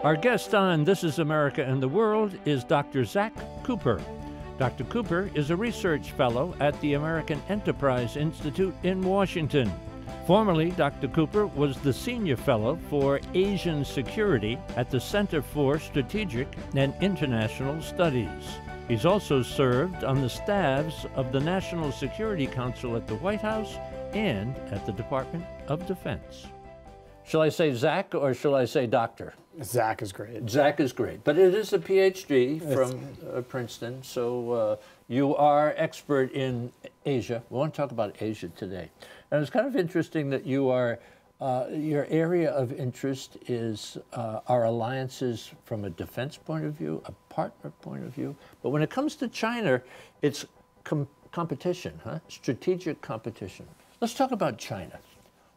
Our guest on This is America and the World is Dr. Zack Cooper. Dr. Cooper is a research fellow at the American Enterprise Institute in Washington. Formerly, Dr. Cooper was the senior fellow for Asian security at the Center for Strategic and International Studies. He's also served on the staffs of the National Security Council at the White House and at the Department of Defense. Shall I say Zack or shall I say doctor? Zack is great. Zack is great, but it is a Ph.D. from Princeton, so you are expert in Asia. We want to talk about Asia today. And it's kind of interesting that you are, your area of interest is our alliances from a defense point of view, a partner point of view. But when it comes to China, it's competition, strategic competition. Let's talk about China.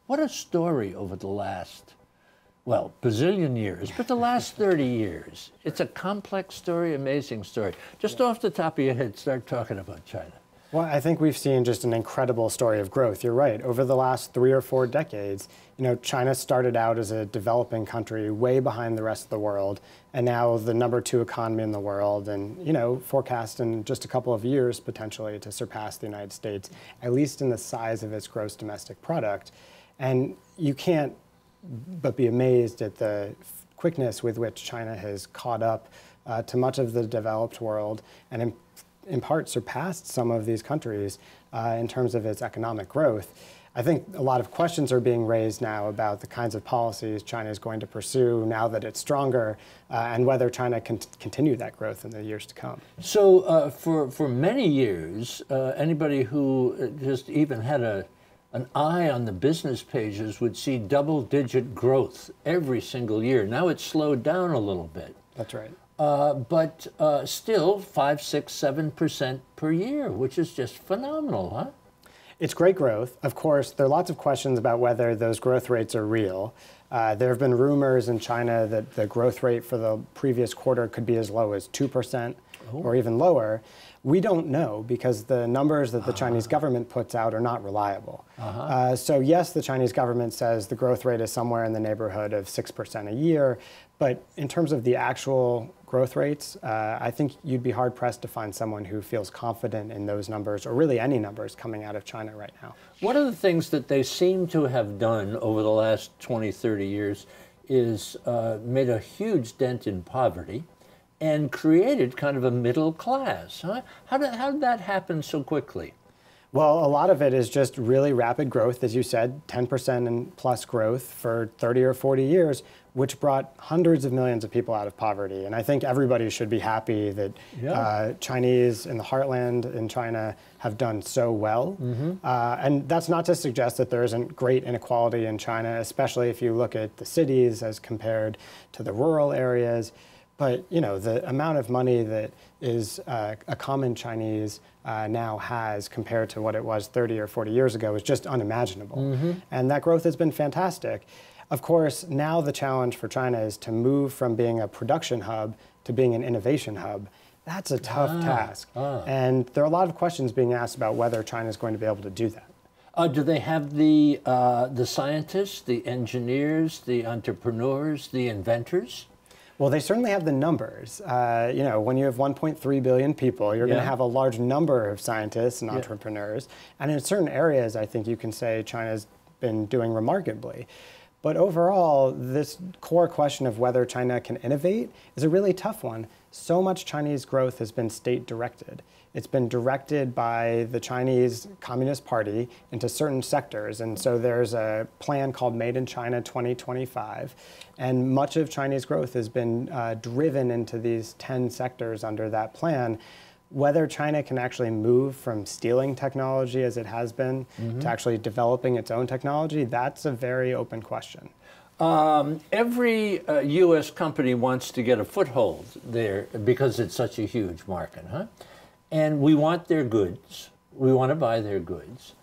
What a story over the last, well, bazillion years, but the last 30 years. It's a complex story, amazing story. Just off the top of your head, start talking about China. Well, I think we've seen just an incredible story of growth. You're right. Over the last 3 or 4 decades, China started out as a developing country way behind the rest of the world, and now the #2 economy in the world, and, forecast in just a couple of years potentially to surpass the United States, at least in the size of its gross domestic product. And you can't but be amazed at the quickness with which China has caught up to much of the developed world and in part surpassed some of these countries in terms of its economic growth. I think a lot of questions are being raised now about the kinds of policies China is going to pursue now that it's stronger and whether China can continue that growth in the years to come. So for many years, anybody who just even had an eye on the business pages would see double-digit growth every single year. Now it's slowed down a little bit. That's right. But still 5, 6, 7% per year, which is just phenomenal, huh? It's great growth. Of course, there are lots of questions about whether those growth rates are real. There have been rumors in China that the growth rate for the previous quarter could be as low as 2% or even lower. We don't know because the numbers that the Chinese government puts out are not reliable. So yes, the Chinese government says the growth rate is somewhere in the neighborhood of 6% a year, but in terms of the actual growth rates, I think you'd be hard-pressed to find someone who feels confident in those numbers, or really any numbers coming out of China right now. One of the things that they seem to have done over the last 20, 30 years is made a huge dent in poverty and created kind of a middle class. How did that happen so quickly? Well, a lot of it is just really rapid growth, as you said, 10% and plus growth for 30 or 40 years, which brought hundreds of millions of people out of poverty. And I think everybody should be happy that Chinese in the heartland in China have done so well. And that's not to suggest that there isn't great inequality in China, especially if you look at the cities as compared to the rural areas. But the amount of money that is a common Chinese now has compared to what it was 30 or 40 years ago is just unimaginable. And that growth has been fantastic. Of course, now the challenge for China is to move from being a production hub to being an innovation hub. That's a tough task. And there are a lot of questions being asked about whether China is going to be able to do that. Do they have the scientists, the engineers, the entrepreneurs, the inventors? Well, they certainly have the numbers. When you have 1.3 billion people, you're going to have a large number of scientists and entrepreneurs. And in certain areas, I think you can say China's been doing remarkably. But overall, this core question of whether China can innovate is a really tough one. So much Chinese growth has been state-directed. It's been directed by the Chinese Communist Party into certain sectors. And so there's a plan called Made in China 2025. And much of Chinese growth has been driven into these 10 sectors under that plan. Whether China can actually move from stealing technology as it has been to actually developing its own technology, that's a very open question. Every U.S. company wants to get a foothold there because it's such a huge market, And we want their goods. We want to buy their goods.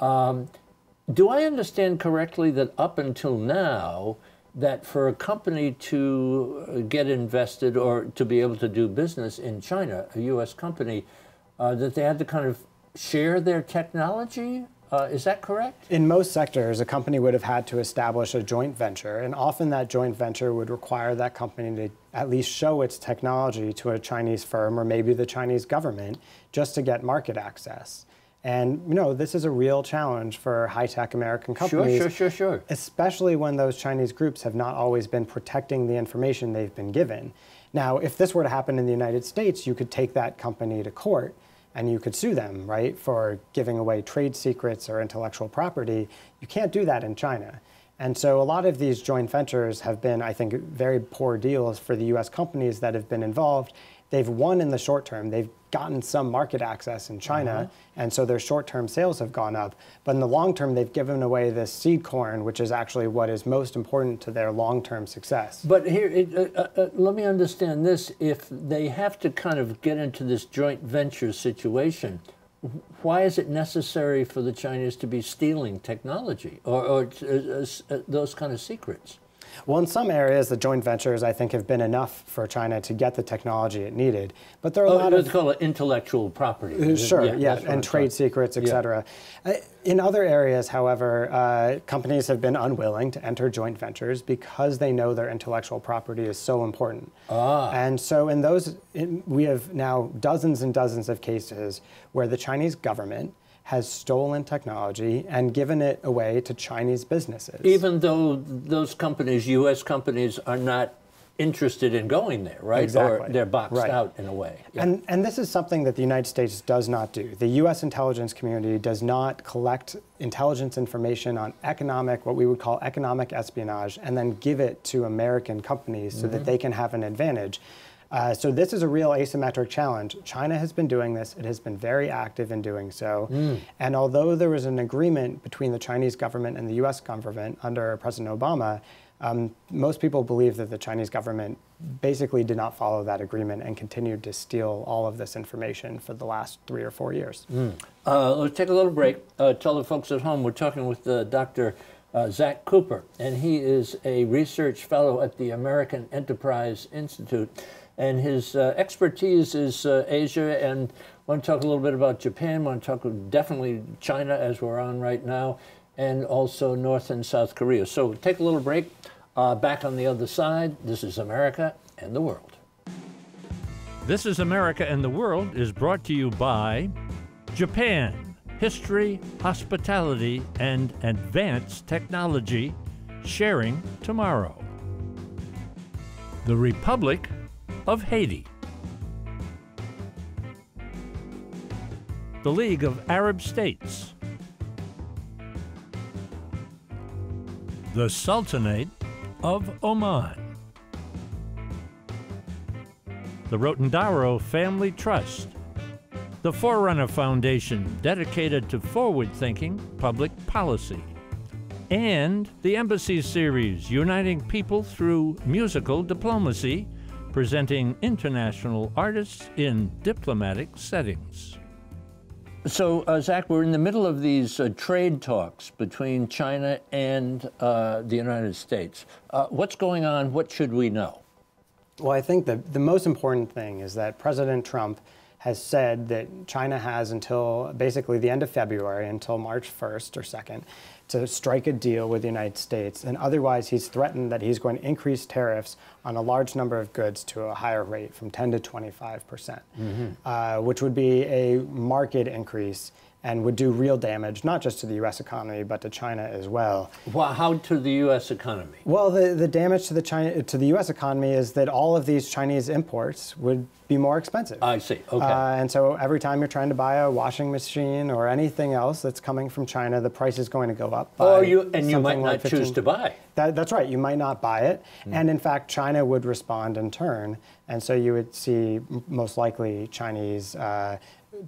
Do I understand correctly that up until now, that for a company to get invested or to be able to do business in China, a U.S. company, that they had to kind of share their technology Is that correct? In most sectors, a company would have had to establish a joint venture, and often that joint venture would require that company to at least show its technology to a Chinese firm or maybe the Chinese government just to get market access. And this is a real challenge for high-tech American companies. Sure. Especially when those Chinese groups have not always been protecting the information they've been given. Now, if this were to happen in the United States, you could take that company to court and you could sue them, right, for giving away trade secrets or intellectual property. You can't do that in China. And so a lot of these joint ventures have been, I think, very poor deals for the US companies that have been involved. They've won in the short term. They've gotten some market access in China, and so their short-term sales have gone up. But in the long term, they've given away this seed corn, which is actually what is most important to their long-term success. But here, let me understand this. If they have to kind of get into this joint venture situation, why is it necessary for the Chinese to be stealing technology or those kind of secrets? Well, in some areas, the joint ventures, I think, have been enough for China to get the technology it needed. But there are a lot of... Let's call it intellectual property. Sure, and trade secrets, et cetera. In other areas, however, companies have been unwilling to enter joint ventures because they know their intellectual property is so important. And so in those, we have now dozens and dozens of cases where the Chinese government has stolen technology and given it away to Chinese businesses. Even though those companies, U.S. companies, are not interested in going there, right? Exactly. Or they're boxed out in a way. Yeah. And this is something that the United States does not do. The U.S. intelligence community does not collect intelligence information on what we would call economic espionage, and then give it to American companies so that they can have an advantage. So this is a real asymmetric challenge. China has been doing this. It has been very active in doing so. And although there was an agreement between the Chinese government and the US government under President Obama, most people believe that the Chinese government basically did not follow that agreement and continued to steal all of this information for the last 3 or 4 years. Let's take a little break. Tell the folks at home we're talking with Dr. Zack Cooper, and he is a research fellow at the American Enterprise Institute. And his expertise is Asia, and I want to talk a little bit about Japan, want to talk definitely China as we're on right now, and also North and South Korea. So take a little break. Back on the other side, this is America and the World. This is America and the World is brought to you by Japan, history, hospitality, and advanced technology, sharing tomorrow. The Republic of Haiti. The League of Arab States. The Sultanate of Oman. The Rotendaro Family Trust. The Forerunner Foundation, dedicated to forward-thinking public policy. And the Embassy Series, uniting people through musical diplomacy, presenting international artists in diplomatic settings. So, Zack, we're in the middle of these trade talks between China and the United States. What's going on? What should we know? Well, I think the most important thing is that President Trump has said that China has until basically the end of February, until March 1st or 2nd, to strike a deal with the United States. And otherwise, he's threatened that he's going to increase tariffs on a large number of goods to a higher rate, from 10 to 25%, which would be a market increase and would do real damage, not just to the U.S. economy, but to China as well. Well, how to the U.S. economy? Well, the damage to the U.S. economy is that all of these Chinese imports would be more expensive. I see, okay. And so every time you're trying to buy a washing machine or anything else that's coming from China, the price is going to go up by you might not like 15. Choose to buy. That's right, you might not buy it. And in fact, China would respond in turn. And so you would see most likely Chinese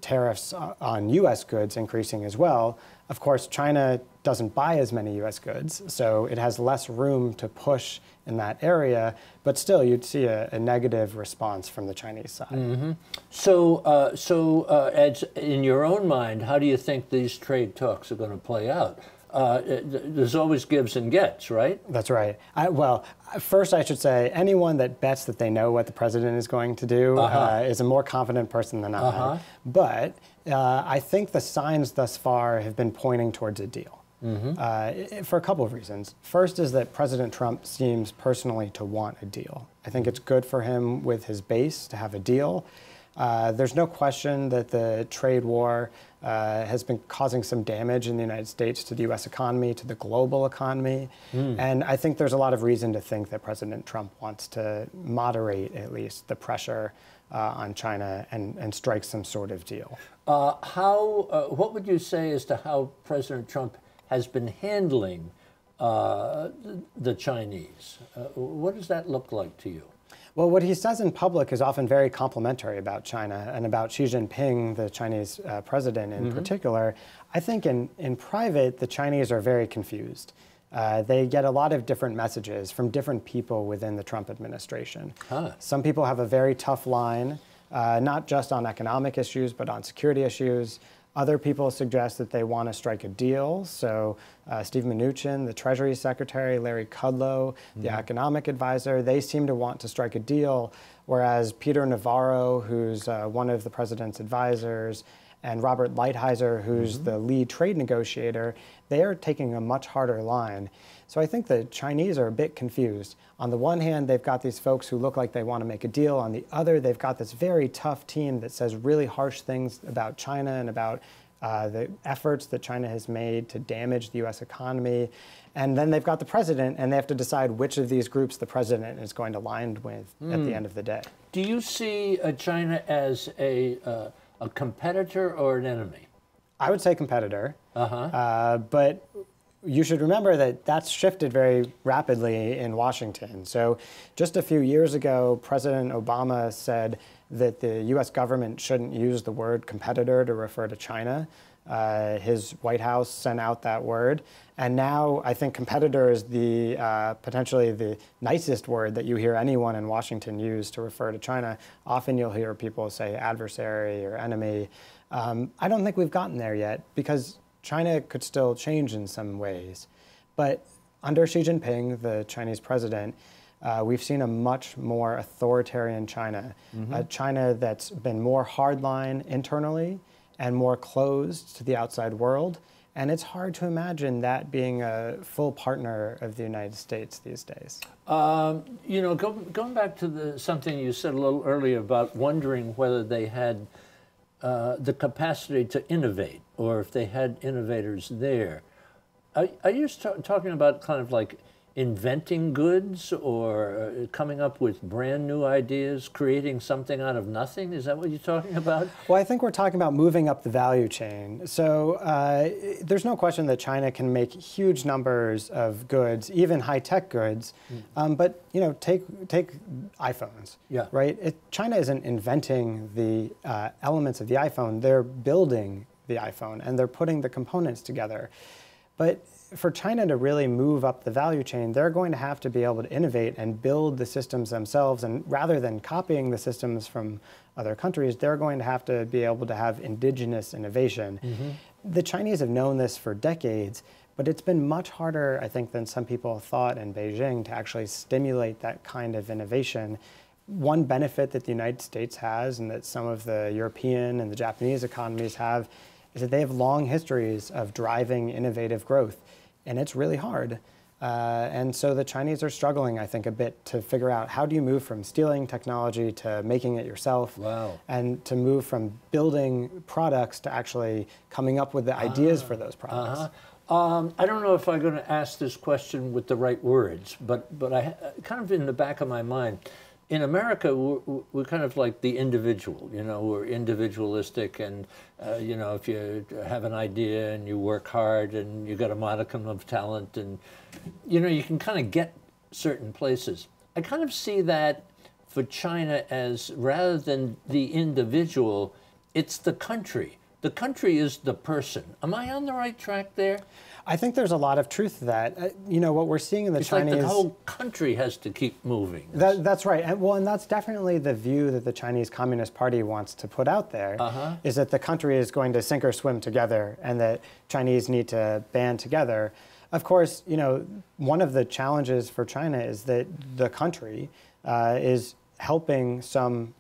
tariffs on U.S. goods increasing as well. Of course, China doesn't buy as many U.S. goods, so it has less room to push in that area, but still you'd see a negative response from the Chinese side. So, as in your own mind, how do you think these trade talks are going to play out? there's always gives and gets, right? That's right. Well, first I should say anyone that bets that they know what the president is going to do is a more confident person than I. But I think the signs thus far have been pointing towards a deal. For a couple of reasons. First is that President Trump seems personally to want a deal. I think it's good for him with his base to have a deal. There's no question that the trade war has been causing some damage in the United States to the U.S. economy, to the global economy. And I think there's a lot of reason to think that President Trump wants to moderate, at least, the pressure on China and strike some sort of deal. What would you say as to how President Trump has been handling the Chinese? What does that look like to you? Well, what he says in public is often very complimentary about China and about Xi Jinping, the Chinese president in particular. I think in private, the Chinese are very confused. They get a lot of different messages from different people within the Trump administration. Some people have a very tough line, not just on economic issues, but on security issues. Other people suggest that they want to strike a deal. So Steve Mnuchin, the Treasury Secretary, Larry Kudlow, the economic advisor, they seem to want to strike a deal, whereas Peter Navarro, who's one of the president's advisors, and Robert Lighthizer, who's the lead trade negotiator, they are taking a much harder line. So I think the Chinese are a bit confused. On the one hand, they've got these folks who look like they want to make a deal. On the other, they've got this very tough team that says really harsh things about China and about the efforts that China has made to damage the U.S. economy. And then they've got the president, and they have to decide which of these groups the president is going to line with at the end of the day. Do you see China as a competitor or an enemy? I would say competitor. But you should remember that that's shifted very rapidly in Washington. So just a few years ago, President Obama said that the U.S. government shouldn't use the word competitor to refer to China. His White House sent out that word. And now I think competitor is the potentially the nicest word that you hear anyone in Washington use to refer to China. Often you'll hear people say adversary or enemy. I don't think we've gotten there yet because China could still change in some ways. But under Xi Jinping, the Chinese president, we've seen a much more authoritarian China, a China that's been more hardline internally and more closed to the outside world. And it's hard to imagine that being a full partner of the United States these days. You know, going back to something you said a little earlier about wondering whether they had the capacity to innovate, or if they had innovators there. Are you talking about kind of like inventing goods or coming up with brand new ideas, creating something out of nothing? Is that what you're talking about? Well, I think we're talking about moving up the value chain. So there's no question that China can make huge numbers of goods, even high-tech goods. But you know, take iPhones. Right? China isn't inventing the elements of the iPhone. They're building the iPhone and they're putting the components together. But for China to really move up the value chain, they're going to have to be able to innovate and build the systems themselves. And rather than copying the systems from other countries, they're going to have have indigenous innovation. The Chinese have known this for decades, but it's been much harder, I think, than some people thought in Beijing to actually stimulate that kind of innovation. One benefit that the United States has and that some of the European and the Japanese economies have is that they have long histories of driving innovative growth. And it's really hard. And so the Chinese are struggling, I think, a bit to figure out how do you move from stealing technology to making it yourself, and to move from building products to actually coming up with the ideas for those products. I don't know if I'm going to ask this question with the right words, but I kind of in the back of my mind, in America, we're kind of like the individual, you know, we're individualistic, and, you know, if you have an idea and you work hard and you got a modicum of talent and, you know, you can kind of get certain places. I kind of see that for China as rather than the individual, it's the country the country is the person. Am I on the right track there? I think there's a lot of truth to that. You know, what we're seeing in the Chinese... Like the whole country has to keep moving. That's right. And that's definitely the view that the Chinese Communist Party wants to put out there, is that the country is going to sink or swim together and that Chinese need to band together. Of course, you know, one of the challenges for China is that the country is helping some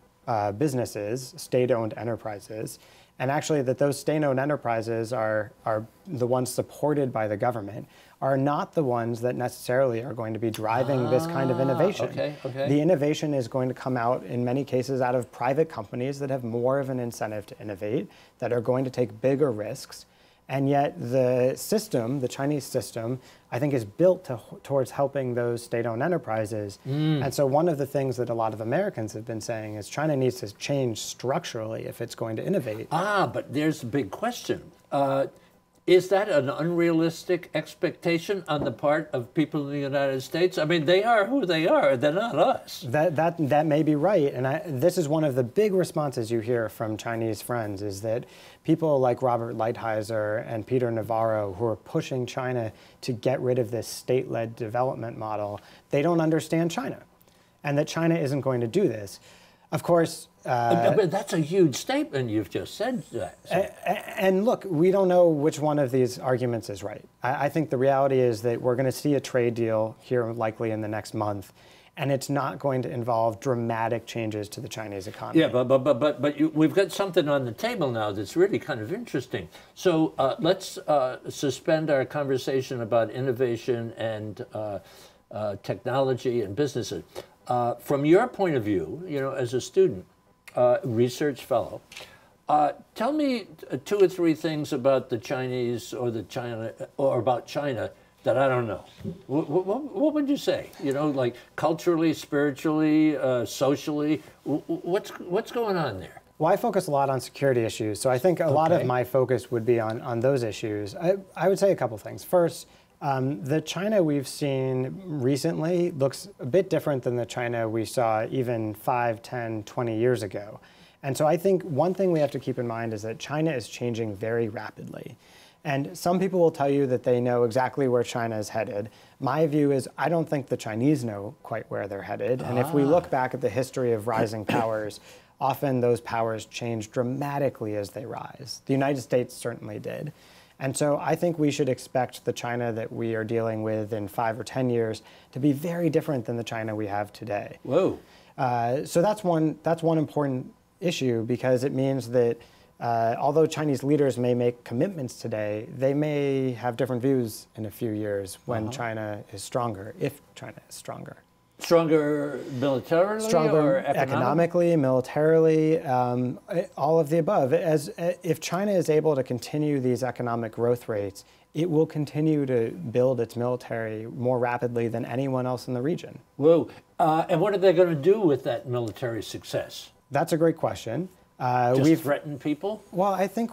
businesses, state-owned enterprises, and actually that those state-owned enterprises are the ones supported by the government, are not the ones that necessarily are going to be driving this kind of innovation. Okay. The innovation is going to come out, in many cases, out of private companies that have more of an incentive to innovate, that are going to take bigger risks. And yet the system, the Chinese system, I think is built towards helping those state-owned enterprises. And so one of the things that a lot of Americans have been saying is China needs to change structurally if it's going to innovate. But there's a big question. Is that an unrealistic expectation on the part of people in the United States? I mean, they are who they are. They're not us. That may be right. And this is one of the big responses you hear from Chinese friends, is that people like Robert Lighthizer and Peter Navarro, who are pushing China to get rid of this state-led development model, they don't understand China, and that China isn't going to do this. Of course... but that's a huge statement you've just said. And look, we don't know which one of these arguments is right. I think the reality is that we're going to see a trade deal here likely in the next month, and it's not going to involve dramatic changes to the Chinese economy. Yeah, but we've got something on the table now that's really kind of interesting. So let's suspend our conversation about innovation and technology and businesses. From your point of view, you know, as a student, research fellow, tell me 2 or 3 things about the Chinese or about China that I don't know. What would you say? You know, like culturally, spiritually, socially, what's going on there? Well, I focus a lot on security issues, so I think a lot of my focus would be on those issues. I would say a couple things. First, the China we've seen recently looks a bit different than the China we saw even 5, 10, 20 years ago. And so I think one thing we have to keep in mind is that China is changing very rapidly. And some people will tell you that they know exactly where China is headed. My view is I don't think the Chinese know quite where they're headed. And if we look back at the history of rising powers, often those powers change dramatically as they rise. The United States certainly did. And so I think we should expect the China that we are dealing with in 5 or 10 years to be very different than the China we have today. Whoa. So that's one important issue, because it means that although Chinese leaders may make commitments today, they may have different views in a few years when China is stronger, if China is stronger. Stronger militarily, stronger or economically, militarily, all of the above. If China is able to continue these economic growth rates, it will continue to build its military more rapidly than anyone else in the region. Whoa. And what are they going to do with that military success? That's a great question. Just threaten people? Well, I think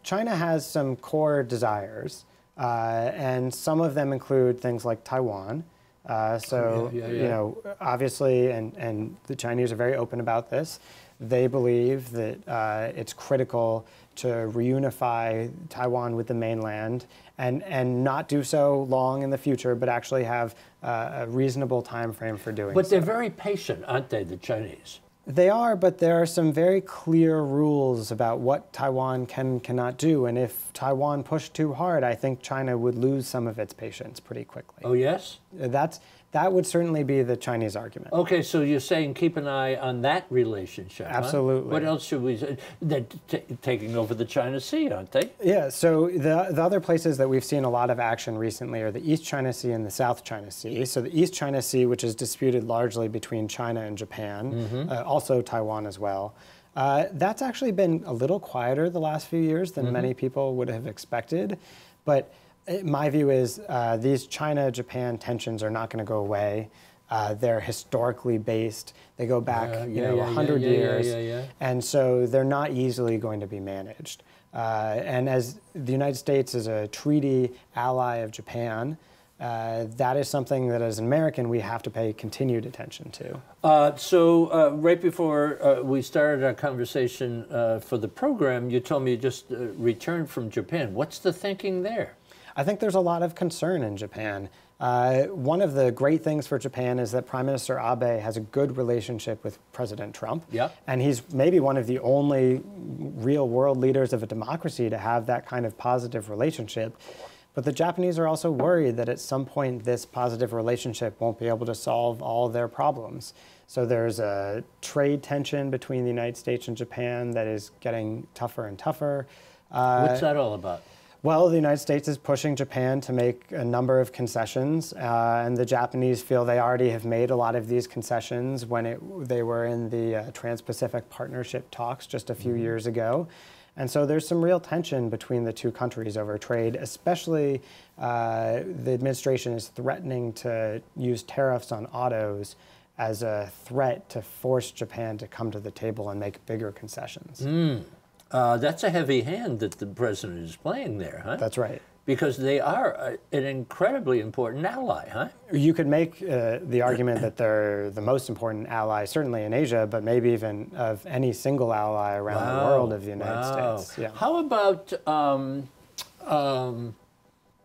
China has some core desires, and some of them include things like Taiwan. You know, obviously, and the Chinese are very open about this, they believe that it's critical to reunify Taiwan with the mainland and not do so long in the future, but actually have a reasonable time frame for doing so. But they're very patient, aren't they, the Chinese? They are, but there are some very clear rules about what Taiwan cannot do. And if Taiwan pushed too hard, I think China would lose some of its patience pretty quickly. Oh, yes? That would certainly be the Chinese argument. Okay, so you're saying keep an eye on that relationship. Absolutely. Huh? What else should we say? They're taking over the China Sea, aren't they? Yeah, so the other places that we've seen a lot of action recently are the East China Sea and the South China Sea. So the East China Sea, which is disputed largely between China and Japan, also Taiwan as well. That's actually been a little quieter the last few years than many people would have expected. But my view is these China-Japan tensions are not going to go away. They're historically based. They go back 100 years. And so they're not easily going to be managed. And as the United States is a treaty ally of Japan, that is something that as an American we have to pay continued attention to. Right before we started our conversation for the program, you told me you just returned from Japan. What's the thinking there? I think there's a lot of concern in Japan. One of the great things for Japan is that Prime Minister Abe has a good relationship with President Trump. Yep. And he's maybe one of the only real world leaders of a democracy to have that kind of positive relationship. But the Japanese are also worried that at some point this positive relationship won't be able to solve all their problems. So there's a trade tension between the United States and Japan that is getting tougher and tougher. What's that all about? Well, the United States is pushing Japan to make a number of concessions, and the Japanese feel they already have made a lot of these concessions when they were in the Trans-Pacific Partnership talks just a few years ago. And so there's some real tension between the two countries over trade, especially the administration is threatening to use tariffs on autos as a threat to force Japan to come to the table and make bigger concessions. That's a heavy hand that the president is playing there, huh? That's right. Because they are an incredibly important ally, huh? You could make the argument that they're the most important ally, certainly in Asia, but maybe even of any single ally around the world of the United States. Yeah. How about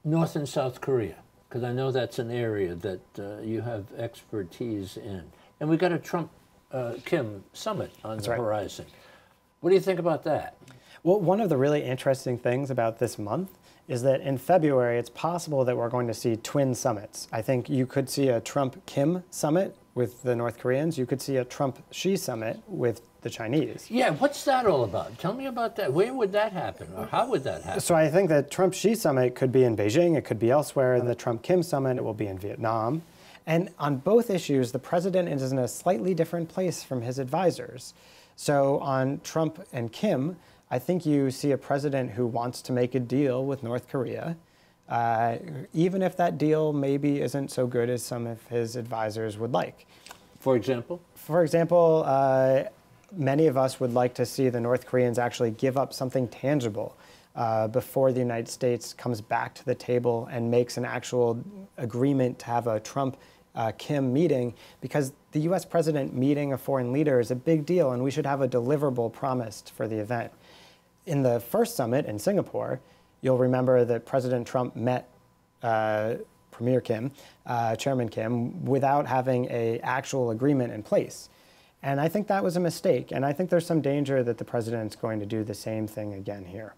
North and South Korea? Because I know that's an area that you have expertise in. And we've got a Trump-Kim summit on the horizon. What do you think about that? Well, one of the really interesting things about this month is that in February, it's possible that we're going to see twin summits. I think you could see a Trump-Kim summit with the North Koreans. You could see a Trump-Xi summit with the Chinese. Yeah, what's that all about? Tell me about that. Where would that happen, or how would that happen? So I think the Trump-Xi summit could be in Beijing. It could be elsewhere. The Trump-Kim summit, it will be in Vietnam. And on both issues, the president is in a slightly different place from his advisors. So on Trump and Kim, I think you see a president who wants to make a deal with North Korea, even if that deal maybe isn't so good as some of his advisors would like. For example? For example, many of us would like to see the North Koreans actually give up something tangible before the United States comes back to the table and makes an actual agreement to have a Trump-Kim meeting, because the U.S. president meeting a foreign leader is a big deal, and we should have a deliverable promised for the event. In the first summit in Singapore, you'll remember that President Trump met Premier Kim, Chairman Kim, without having an actual agreement in place. And I think that was a mistake, and I think there's some danger that the president's going to do the same thing again here.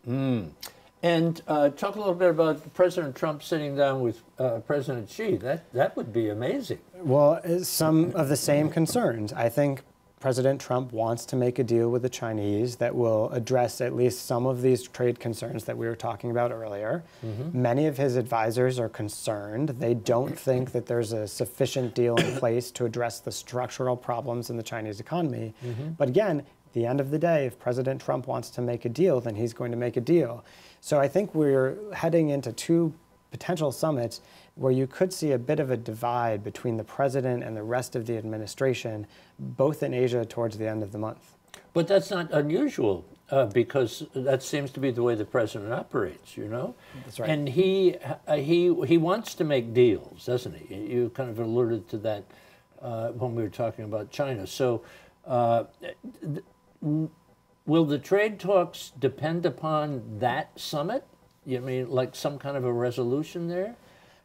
And talk a little bit about President Trump sitting down with President Xi. That would be amazing. Well, some of the same concerns. I think President Trump wants to make a deal with the Chinese that will address at least some of these trade concerns that we were talking about earlier. Many of his advisors are concerned. They don't think that there's a sufficient deal in place to address the structural problems in the Chinese economy. But again, at the end of the day, if President Trump wants to make a deal, then he's going to make a deal. So I think we're heading into two potential summits where you could see a bit of a divide between the president and the rest of the administration, both in Asia towards the end of the month. But that's not unusual because that seems to be the way the president operates, you know? That's right. And he wants to make deals, doesn't he? You kind of alluded to that when we were talking about China. So will the trade talks depend upon that summit? You mean like some kind of a resolution there?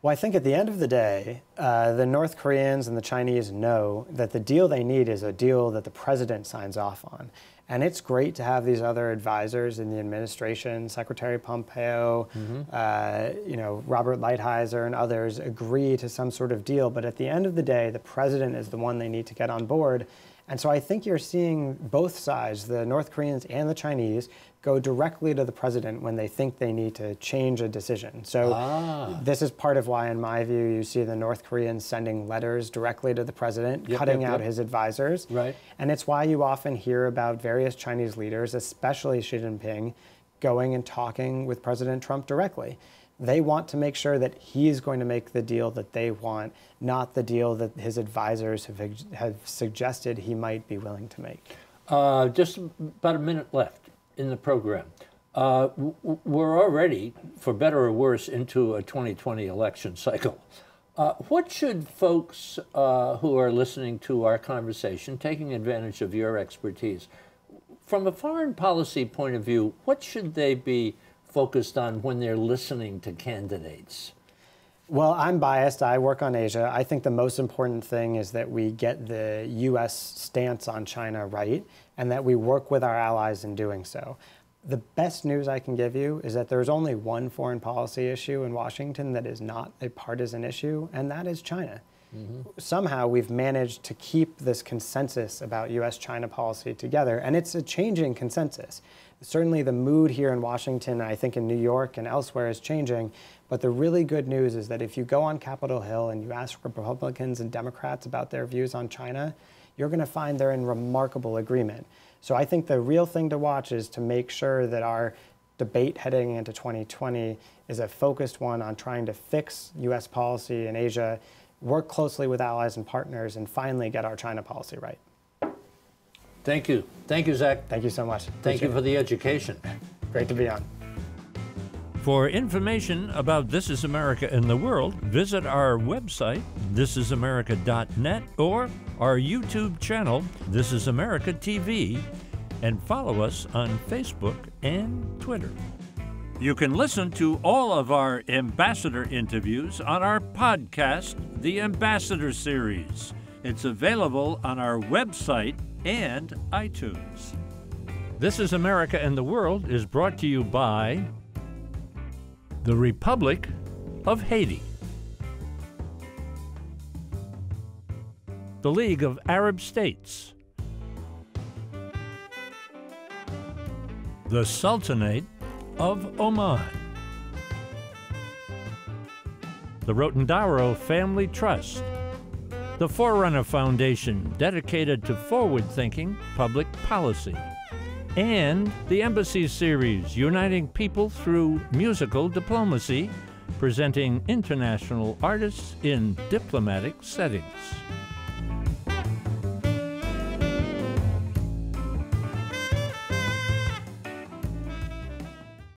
Well, I think at the end of the day, the North Koreans and the Chinese know that the deal they need is a deal that the president signs off on. And it's great to have these other advisors in the administration, Secretary Pompeo, Robert Lighthizer and others agree to some sort of deal. But at the end of the day, the president is the one they need to get on board. And so I think you're seeing both sides, the North Koreans and the Chinese, go directly to the president when they think they need to change a decision. So this is part of why, in my view, you see the North Koreans sending letters directly to the president, cutting out his advisors. Right. And it's why you often hear about various Chinese leaders, especially Xi Jinping, going and talking with President Trump directly. They want to make sure that he's going to make the deal that they want, not the deal that his advisors have suggested he might be willing to make. Just about a minute left in the program. We're already, for better or worse, into a 2020 election cycle. What should folks who are listening to our conversation, taking advantage of your expertise, from a foreign policy point of view, what should they be focused on when they're listening to candidates? Well, I'm biased. I work on Asia. I think the most important thing is that we get the U.S. stance on China right, and that we work with our allies in doing so. The best news I can give you is that there's only one foreign policy issue in Washington that is not a partisan issue, and that is China. Somehow we've managed to keep this consensus about U.S.-China policy together, and it's a changing consensus. Certainly the mood here in Washington, I think in New York and elsewhere, is changing, but the really good news is that if you go on Capitol Hill and you ask Republicans and Democrats about their views on China, you're going to find they're in remarkable agreement. So I think the real thing to watch is to make sure that our debate heading into 2020 is a focused one on trying to fix U.S. policy in Asia, work closely with allies and partners, and finally get our China policy right. Thank you. Thank you, Zack. Thank you so much. Thank you for the education. Great to be on. For information about This Is America in the World, visit our website, thisisamerica.net, or our YouTube channel, This Is America TV, and follow us on Facebook and Twitter. You can listen to all of our ambassador interviews on our podcast, The Ambassador Series. It's available on our website and iTunes. This Is America and the World is brought to you by the Republic of Haiti, the League of Arab States, the Sultanate of Oman, the Rotendaro Family Trust, the Forerunner Foundation, dedicated to forward-thinking public policy, and the Embassy Series, uniting people through musical diplomacy, presenting international artists in diplomatic settings.